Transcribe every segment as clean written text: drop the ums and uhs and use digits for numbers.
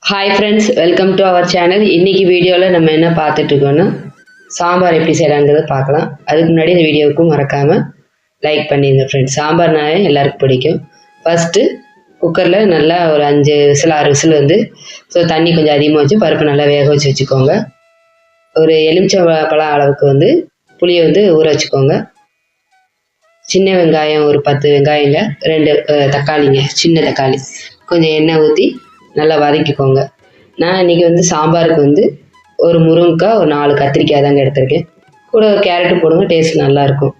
Hi friends, welcome to our channel. இன்னைக்கு வீடியோல நம்ம என்ன பார்த்துட்டு இருக்கோம்னா சாம்பார் எப்படி செய்யறாங்கறத பார்க்கலாம். அதுக்கு முன்னாடி இந்த வீடியோவுக்கு மறக்காம லைக் பண்ணிடுங்க फ्रेंड्स. சாம்பார்னாலே எல்லாருக்கும் பிடிக்கும். ஃபர்ஸ்ட் குக்கர்ல நல்லா ஒரு 5 விசில் 6 விசில் வந்து தண்ணி கொஞ்சம் அதிகமாக வச்சு பருப்பு நல்லா வேக வச்சு வச்சுக்கோங்க. ஒரு எலுமிச்சம்பழம் அளவுக்கு வந்து புளியை வந்து ஊற வச்சுக்கோங்க. சின்ன வெங்காயம் ஒரு 10 வெங்காயங்க, 2 தக்காளிங்க, சின்ன தக்காளி, கொஞ்சம் எண்ணெய் ஊற்றி நல்லா வதக்கிக்கோங்க. நான் இன்றைக்கி வந்து சாம்பாருக்கு வந்து ஒரு முருங்கைக்காய், ஒரு 4 கத்திரிக்காய் தாங்க எடுத்திருக்கேன். கூட ஒரு கேரட்டு போடுங்க, டேஸ்ட் நல்லாயிருக்கும்.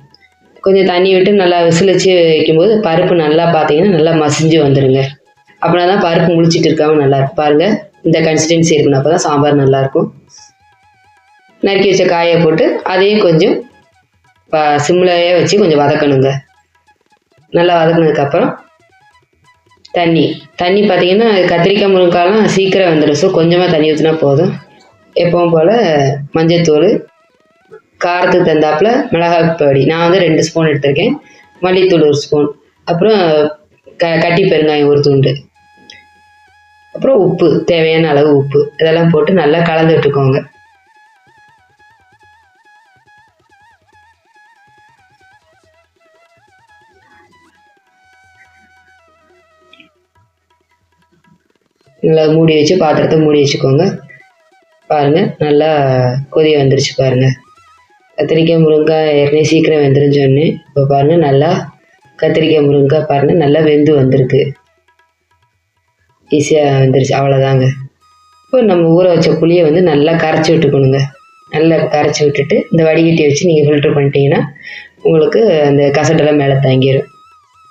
கொஞ்சம் தண்ணி விட்டு நல்லா விசில் வச்சு வைக்கும்போது பருப்பு நல்லா பார்த்தீங்கன்னா நல்லா மசிஞ்சு வந்துடுங்க. அப்படின்னா தான் பருப்பு முழிச்சிட்டு இருக்காமல் நல்லாயிருக்கும். பாருங்கள், இந்த கன்சிஸ்டன்சி இருக்கணும், அப்போ தான் சாம்பார் நல்லாயிருக்கும். நறுக்கி வச்ச காயை போட்டு அதையும் கொஞ்சம் சிம்லையே வச்சு கொஞ்சம் வதக்கணுங்க. நல்லா வதக்கினதுக்கப்புறம் தண்ணி பார்த்தீங்கன்னா கத்திரிக்காய் முருங்கைக்காய்லாம் சீக்கிரம் வந்துடும். ஸோ கொஞ்சமாக தண்ணி ஊற்றினா போதும். எப்பவும் போல் மஞ்சள்தூள், காரத்துக்கு தந்தாப்பில் மிளகாய் பொடி நான் வந்து 2 ஸ்பூன் எடுத்திருக்கேன், மல்லித்தூள் 1 ஸ்பூன், அப்புறம் கட்டி பெருங்காயம் 1 துண்டு, அப்புறம் உப்பு, தேவையான அளவு உப்பு, இதெல்லாம் போட்டு நல்லா கலந்து விட்டுக்கோங்க. நல்லா மூடி வச்சு பாத்திரத்தை மூடி வச்சுக்கோங்க. பாருங்கள், நல்லா கொதி வந்துருச்சு பாருங்கள். கத்திரிக்காய் முருங்கைக்காய் ஏற்கனவே சீக்கிரம் வெந்துருன்னு சொன்னேன். இப்போ பாருங்கள், நல்லா கத்திரிக்காய் முருங்கைக்காய் பாருங்கள் நல்லா வெந்து வந்திருக்கு, ஈஸியாக வந்துருச்சு. அவ்வளோதாங்க. இப்போ நம்ம ஊற வச்ச புளியை வந்து நல்லா கரைச்சி விட்டுக்கணுங்க. நல்லா கரைச்சி விட்டுட்டு இந்த வடிகட்டி வச்சு நீங்கள் ஃபில்ட்ரு பண்ணிட்டீங்கன்னா உங்களுக்கு அந்த கசடெல்லாம் மேலே தங்கிடும்.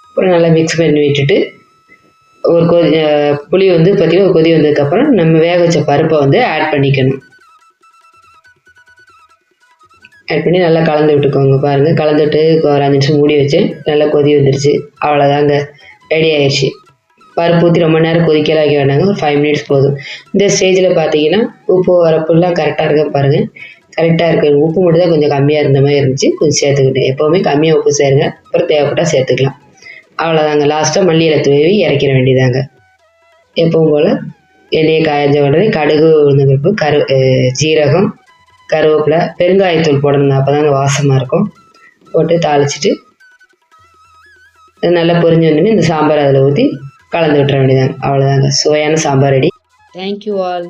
அப்புறம் நல்லா மிக்ஸ் பண்ணி விட்டுட்டு ஒரு புளி வந்து பார்த்திங்கன்னா ஒரு கொதி வந்ததுக்கப்புறம் நம்ம வேக வச்ச பருப்பை வந்து ஆட் பண்ணிக்கணும். ஆட் பண்ணி நல்லா கலந்து விட்டுக்கோங்க. பாருங்கள், கலந்துட்டு ஒரு 5 நிமிஷம் மூடி வச்சு நல்லா கொதி வந்துடுச்சு. அவ்வளோதாங்க, ரெடி ஆயிடுச்சு. பருப்பு ஊற்றி ரொம்ப நேரம் கொதிக்கலாம் வைக்க வேண்டாங்க, ஒரு 5 மினிட்ஸ் போதும். இந்த ஸ்டேஜில் பார்த்தீங்கன்னா உப்பு வரப்புலாம் கரெக்டாக இருக்க பாருங்கள். கரெக்டாக இருக்குது. உப்பு மட்டும் தான் கொஞ்சம் கம்மியாக இருந்த மாதிரி இருந்துச்சு, கொஞ்சம் சேர்த்துக்கிட்டேன். எப்போவுமே கம்மியாக உப்பு சேருங்க, அப்புறம் தேவைப்பட்டால் சேர்த்துக்கலாம். அவ்வளோதாங்க. லாஸ்ட்டாக மல்லி இலை தூவி இறக்கிற வேண்டியதாங்க. எப்பவும் போல் எண்ணெயை காய்ஞ்ச உடனே கடுகு, உளுந்தம்பருப்பு, ஜீரகம், கருவேப்பிலை, பெருங்காயத்தூள் போடணுங்க, அப்போ தாங்க வாசமாக இருக்கும். போட்டு தாளிச்சிட்டு நல்லா பொரிஞ்சு வந்தோடனே இந்த சாம்பார் அதில் ஊற்றி கலந்து விட்டுற வேண்டியதாங்க. அவ்வளோதாங்க, சுவையான சாம்பார் ரெடி. Thank you all.